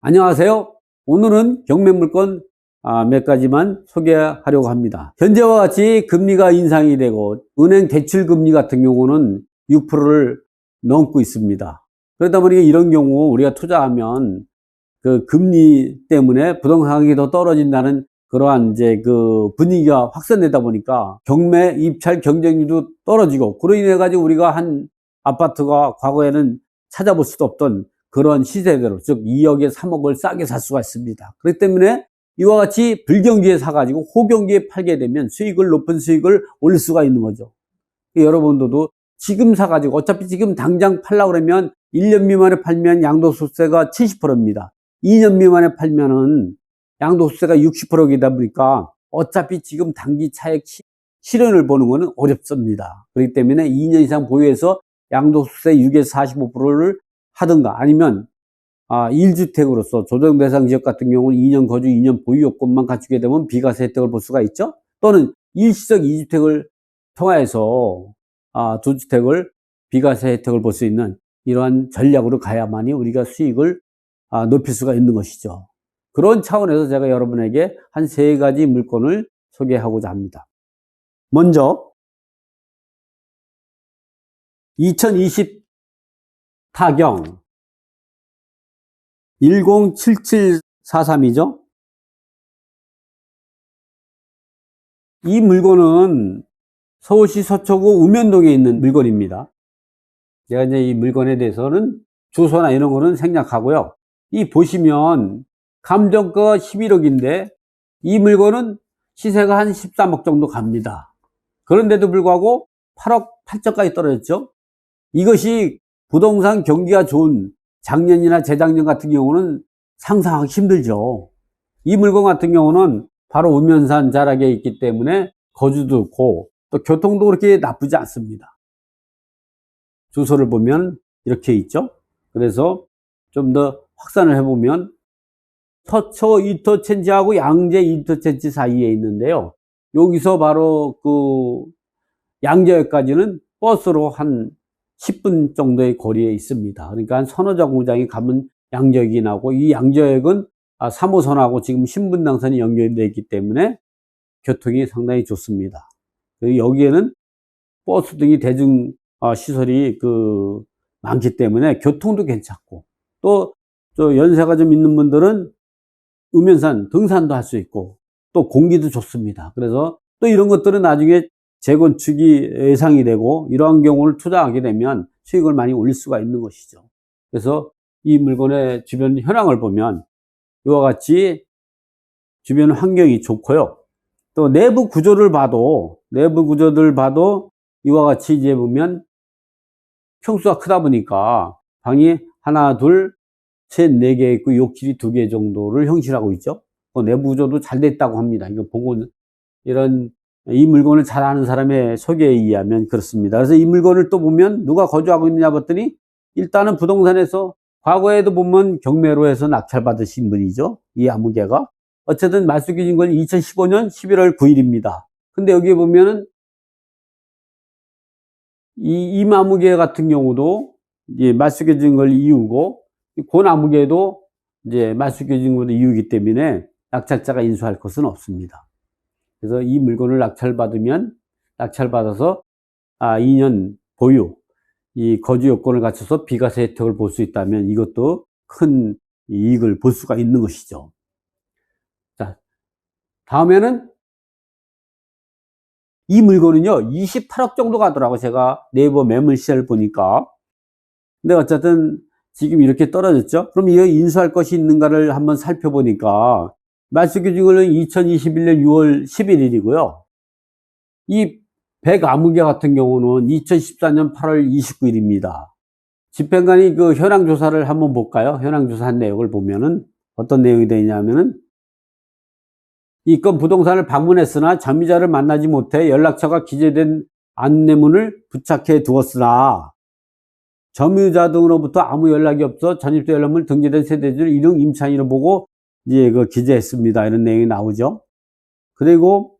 안녕하세요. 오늘은 경매물건 몇 가지만 소개하려고 합니다. 현재와 같이 금리가 인상이 되고 은행 대출금리 같은 경우는 6%를 넘고 있습니다. 그러다 보니까 이런 경우 우리가 투자하면 그 금리 때문에 부동산 가격이 더 떨어진다는 그러한 이제 그 분위기가 확산되다 보니까 경매 입찰 경쟁률도 떨어지고, 그로 인해 가지고 우리가 한 아파트가 과거에는 찾아볼 수도 없던 그런 시세대로, 즉 2억에 3억을 싸게 살 수가 있습니다. 그렇기 때문에 이와 같이 불경기에 사가지고 호경기에 팔게 되면 높은 수익을 올릴 수가 있는 거죠. 여러분들도 지금 사가지고, 어차피 지금 당장 팔려고 그러면 1년 미만에 팔면 양도소득세가 70%입니다. 2년 미만에 팔면은 양도소득세가 60%이다 보니까 어차피 지금 단기 차익 실현을 보는 것은 어렵습니다. 그렇기 때문에 2년 이상 보유해서 양도소득세 6에서 45%를 하든가, 아니면 1주택으로서 조정대상 지역 같은 경우는 2년 거주, 2년 보유 요건만 갖추게 되면 비과세 혜택을 볼 수가 있죠. 또는 일시적 2주택을 통하여서 2주택을 비과세 혜택을 볼 수 있는 이러한 전략으로 가야만이 우리가 수익을 높일 수가 있는 것이죠. 그런 차원에서 제가 여러분에게 한 3가지 물건을 소개하고자 합니다. 먼저 2020 타경 107743이죠. 이 물건은 서울시 서초구 우면동에 있는 물건입니다. 제가 이제 이 물건에 대해서는 주소나 이런 거는 생략하고요. 이 보시면 감정가 11억인데 이 물건은 시세가 한 13억 정도 갑니다. 그런데도 불구하고 8억 8천까지 떨어졌죠. 이것이 부동산 경기가 좋은 작년이나 재작년 같은 경우는 상상하기 힘들죠. 이 물건 같은 경우는 바로 우면산 자락에 있기 때문에 거주도 좋고 또 교통도 그렇게 나쁘지 않습니다. 주소를 보면 이렇게 있죠. 그래서 좀 더 확산을 해보면 서초 인터체인지하고 양재 인터체인지 사이에 있는데요. 여기서 바로 그 양재역까지는 버스로 한 10분 정도의 거리에 있습니다. 그러니까 한 서너 정거장이 가면 양재역이 나오고, 이 양재역은 3호선하고 지금 신분당선이 연결되어 있기 때문에 교통이 상당히 좋습니다. 여기에는 버스 등이 대중 시설이 많기 때문에 교통도 괜찮고, 또 연세가 좀 있는 분들은 우면산 등산도 할 수 있고 또 공기도 좋습니다. 그래서 또 이런 것들은 나중에 재건축이 예상이 되고 이러한 경우를 투자하게 되면 수익을 많이 올릴 수가 있는 것이죠. 그래서 이 물건의 주변 현황을 보면 이와 같이 주변 환경이 좋고요. 또 내부 구조를 봐도 이와 같이 이제 보면 평수가 크다 보니까 방이 하나, 둘, 셋, 4개 있고 욕실이 2개 정도를 형성하고 있죠. 내부 구조도 잘 됐다고 합니다. 이거 보고 이 물건을 잘 아는 사람의 소개에 의하면 그렇습니다. 그래서 이 물건을 또 보면 누가 거주하고 있느냐 봤더니 일단은 부동산에서 과거에도 보면 경매로 해서 낙찰받으신 분이죠. 이 아무개가. 어쨌든 말소기준건 2015년 11월 9일입니다. 근데 여기에 보면은 이 나무개 같은 경우도 이제 말소기준걸 이유고, 그 나무개도 이제 말소기준걸 이유이기 때문에 낙찰자가 인수할 것은 없습니다. 그래서 이 물건을 낙찰받아서 2년 보유, 이 거주 요건을 갖춰서 비과세 혜택을 볼 수 있다면 이것도 큰 이익을 볼 수가 있는 것이죠. 자, 다음에는 이 물건은요 28억 정도 가더라고, 제가 네이버 매물 시세를 보니까. 근데 어쨌든 지금 이렇게 떨어졌죠. 그럼 이거 인수할 것이 있는가를 한번 살펴보니까 말소기준은 2021년 6월 11일이고요. 이 백아무개 같은 경우는 2014년 8월 29일입니다. 집행관이 그 현황 조사를 한번 볼까요? 현황 조사한 내용을 보면은 어떤 내용이 되냐면은, 이 건 부동산을 방문했으나 점유자를 만나지 못해 연락처가 기재된 안내문을 부착해 두었으나 점유자 등으로부터 아무 연락이 없어 전입세 연락물 등재된 세대주를 이름 임차인으로 보고 이제 기재했습니다. 이런 내용이 나오죠. 그리고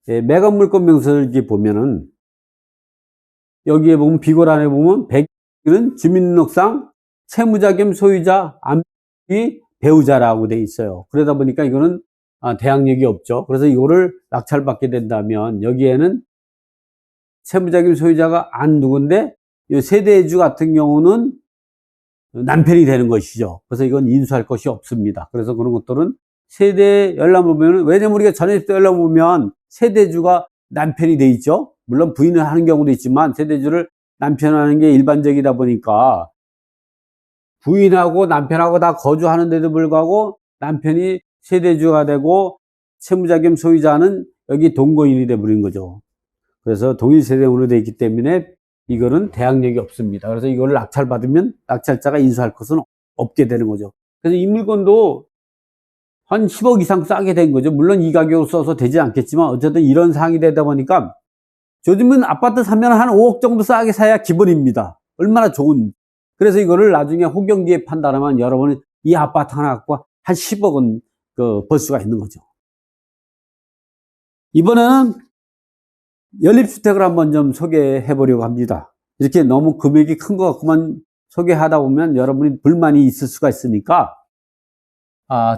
매각 물건 명세를 이렇게 보면은 여기에 보면 비고란에 보면 100일은 주민등록상 채무자 겸 소유자 암기 배우자라고 돼 있어요. 그러다 보니까 이거는 대항력이 없죠. 그래서 이거를 낙찰받게 된다면 여기에는 채무자금 소유자가 안 누군데 이 세대주 같은 경우는 남편이 되는 것이죠. 그래서 이건 인수할 것이 없습니다. 그래서 그런 것들은 세대 열람 보면, 왜냐면 우리가 전해질 때 열람 보면 세대주가 남편이 돼 있죠. 물론 부인을 하는 경우도 있지만 세대주를 남편하는 게 일반적이다 보니까 부인하고 남편하고 다 거주하는데도 불구하고 남편이 세대주가 되고 채무자 겸 소유자는 여기 동거인이 돼버린 거죠. 그래서 동일 세대원으로 되어 있기 때문에 이거는 대항력이 없습니다. 그래서 이걸 낙찰받으면 낙찰자가 인수할 것은 없게 되는 거죠. 그래서 이 물건도 한 10억 이상 싸게 된 거죠. 물론 이 가격으로 써서 되지 않겠지만 어쨌든 이런 상황이 되다 보니까 요즘은 아파트 사면 한 5억 정도 싸게 사야 기본입니다. 얼마나 좋은. 그래서 이거를 나중에 호경기에 판단하면 여러분은 이 아파트 하나 갖고 한 10억은 벌 수가 있는 거죠. 이번에는 연립주택을 한번 좀 소개해 보려고 합니다. 이렇게 너무 금액이 큰 것 같구만 소개하다 보면 여러분이 불만이 있을 수가 있으니까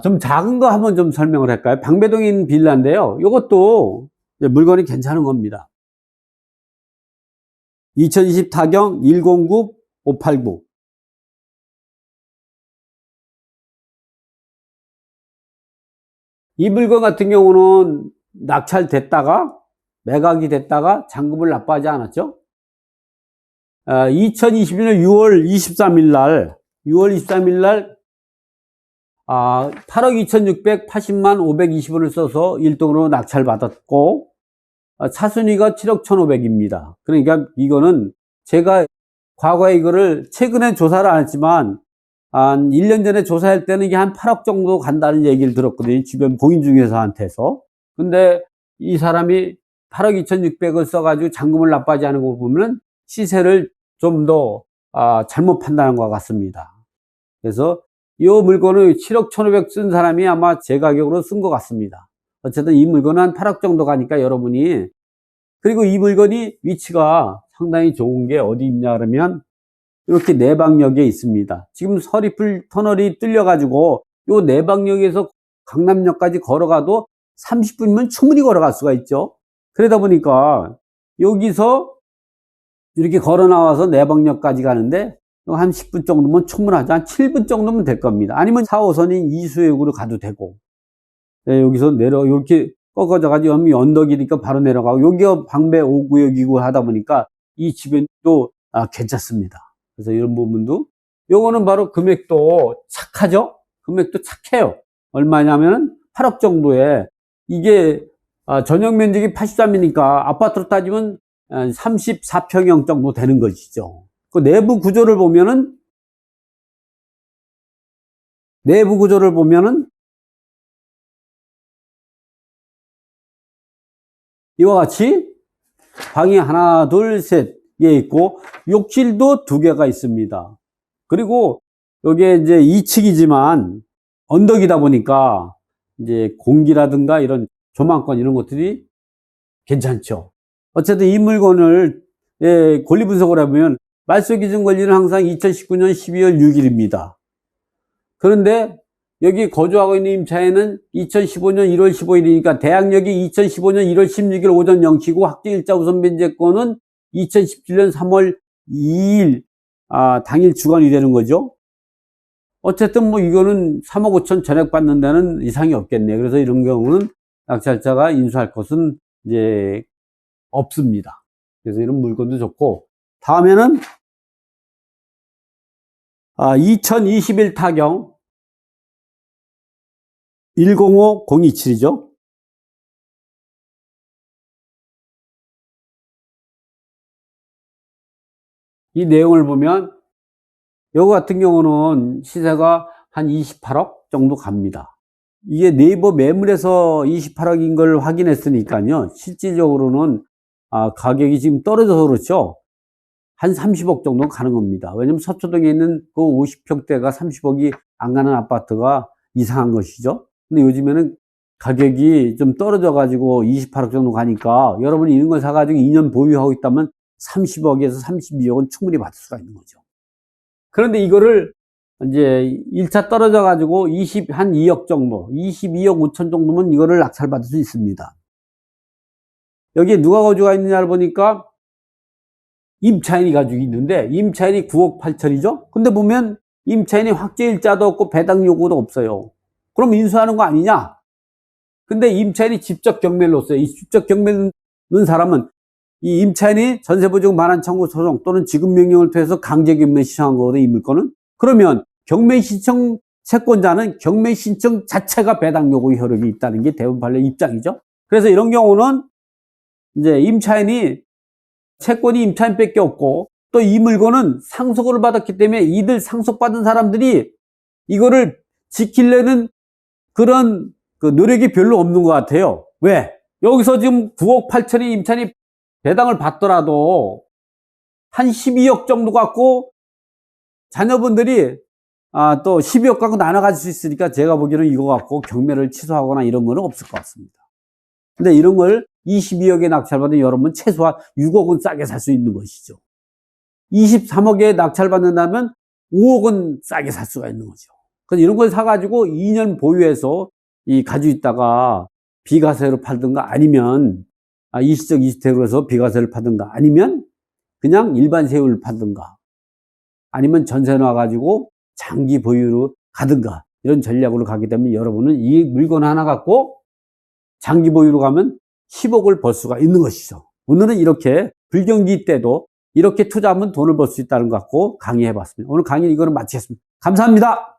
좀 작은 거 한번 좀 설명을 할까요? 방배동에 있는 빌라인데요. 이것도 물건이 괜찮은 겁니다. 2020 타경 109 589. 이 물건 같은 경우는 낙찰됐다가 매각이 됐다가 잔금을 납부하지 않았죠. 2021년 6월 23일 날 8억 2680만 520원을 써서 1등으로 낙찰받았고 차순위가 7억 1500입니다. 그러니까 이거는 제가 과거에 이거를 최근에 조사를 안 했지만 한 1년 전에 조사할 때는 이게 한 8억 정도 간다는 얘기를 들었거든요. 주변 공인중개사한테서. 근데 이 사람이 8억 2600을 써가지고 잔금을 납부하지 않은 거 보면 시세를 좀 더 잘못 판단한 것 같습니다. 그래서 이 물건을 7억 1500 쓴 사람이 아마 제 가격으로 쓴 것 같습니다. 어쨌든 이 물건은 한 8억 정도 가니까 여러분이, 그리고 이 물건이 위치가 상당히 좋은 게 어디 있냐 그러면 이렇게 내방역에 있습니다. 지금 서리풀 터널이 뚫려가지고 이 내방역에서 강남역까지 걸어가도 30분이면 충분히 걸어갈 수가 있죠. 그러다 보니까 여기서 이렇게 걸어 나와서 내방역까지 가는데 한 10분 정도면 충분하죠. 한 7분 정도면 될 겁니다. 아니면 4호선인 이수역으로 가도 되고, 여기서 이렇게 꺾어져가지고 언덕이니까 바로 내려가고, 여기가 방배 5구역이고 하다 보니까 이 주변도 괜찮습니다. 그래서 이런 부분도, 요거는 바로 금액도 착하죠? 금액도 착해요. 얼마냐면 8억 정도에, 이게 전용 면적이 83이니까 아파트로 따지면 34평형 정도 되는 것이죠. 그 내부 구조를 보면은 이와 같이 방이 하나, 둘, 셋 개 있고 욕실도 2개가 있습니다. 그리고 여기에 이제 2층이지만 언덕이다 보니까 이제 공기라든가 이런 조망권 이런 것들이 괜찮죠. 어쨌든 이 물건을 권리 분석을 해보면 말소기준 권리는 항상 2019년 12월 6일입니다. 그런데 여기 거주하고 있는 임차인은 2015년 1월 15일이니까 대항력이 2015년 1월 16일 오전 0시고 확정일자 우선 변제권은 2017년 3월 2일 당일 주관이 되는 거죠. 어쨌든 뭐 이거는 3억 5천 전액 받는 데는 이상이 없겠네요. 그래서 이런 경우는 낙찰자가 인수할 것은 이제 없습니다. 그래서 이런 물건도 좋고, 다음에는 2021 타경 105 027이죠. 이 내용을 보면 이거 같은 경우는 시세가 한 28억 정도 갑니다. 이게 네이버 매물에서 28억인 걸 확인했으니까요. 실질적으로는 가격이 지금 떨어져서 그렇죠. 한 30억 정도 가는 겁니다. 왜냐면 서초동에 있는 그 50평대가 30억이 안 가는 아파트가 이상한 것이죠. 근데 요즘에는 가격이 좀 떨어져 가지고 28억 정도 가니까 여러분이 이런 걸 사가지고 2년 보유하고 있다면 30억에서 32억은 충분히 받을 수가 있는 거죠. 그런데 이거를 이제 1차 떨어져 가지고 한 2억 정도, 22억 5천 정도면 이거를 낙찰받을 수 있습니다. 여기에 누가 거주가 있느냐를 보니까 임차인이 가지고 있는데, 임차인이 9억 8천이죠? 근데 보면 임차인이 확정일자도 없고 배당 요구도 없어요. 그럼 인수하는 거 아니냐? 근데 임차인이 직접 경매를 넣었어요. 이 직접 경매를 넣은 사람은 이 임차인이 전세보증 반환 청구 소송 또는 지급명령을 통해서 강제 경매 신청한 거거든요, 이 물건은. 그러면 경매 신청 채권자는 경매 신청 자체가 배당 요구 효력이 있다는 게 대부분 판례 입장이죠. 그래서 이런 경우는 이제 임차인이 채권이 임차인밖에 없고 또 이 물건은 상속을 받았기 때문에 이들 상속받은 사람들이 이거를 지키려는 그런 그 노력이 별로 없는 것 같아요. 왜? 여기서 지금 9억 8천의 임차인이 배당을 받더라도 한 12억 정도 갖고 자녀분들이 또 12억 갖고 나눠 가질 수 있으니까 제가 보기에는 이거 갖고 경매를 취소하거나 이런 거는 없을 것 같습니다. 근데 이런 걸 22억에 낙찰받은 여러분 최소한 6억은 싸게 살 수 있는 것이죠. 23억에 낙찰받는다면 5억은 싸게 살 수가 있는 거죠. 그래서 이런 걸 사가지고 2년 보유해서 가지고 있다가 비과세로 팔든가 아니면 일시적 이주택으로 해서 비과세를 팔든가 아니면 그냥 일반 세율을 팔든가 아니면 전세 놔가지고 장기 보유로 가든가 이런 전략으로 가게 되면 여러분은 이 물건 하나 갖고 장기 보유로 가면 10억을 벌 수가 있는 것이죠. 오늘은 이렇게 불경기 때도 이렇게 투자하면 돈을 벌 수 있다는 것 갖고 강의해 봤습니다. 오늘 강의 이거는 마치겠습니다. 감사합니다.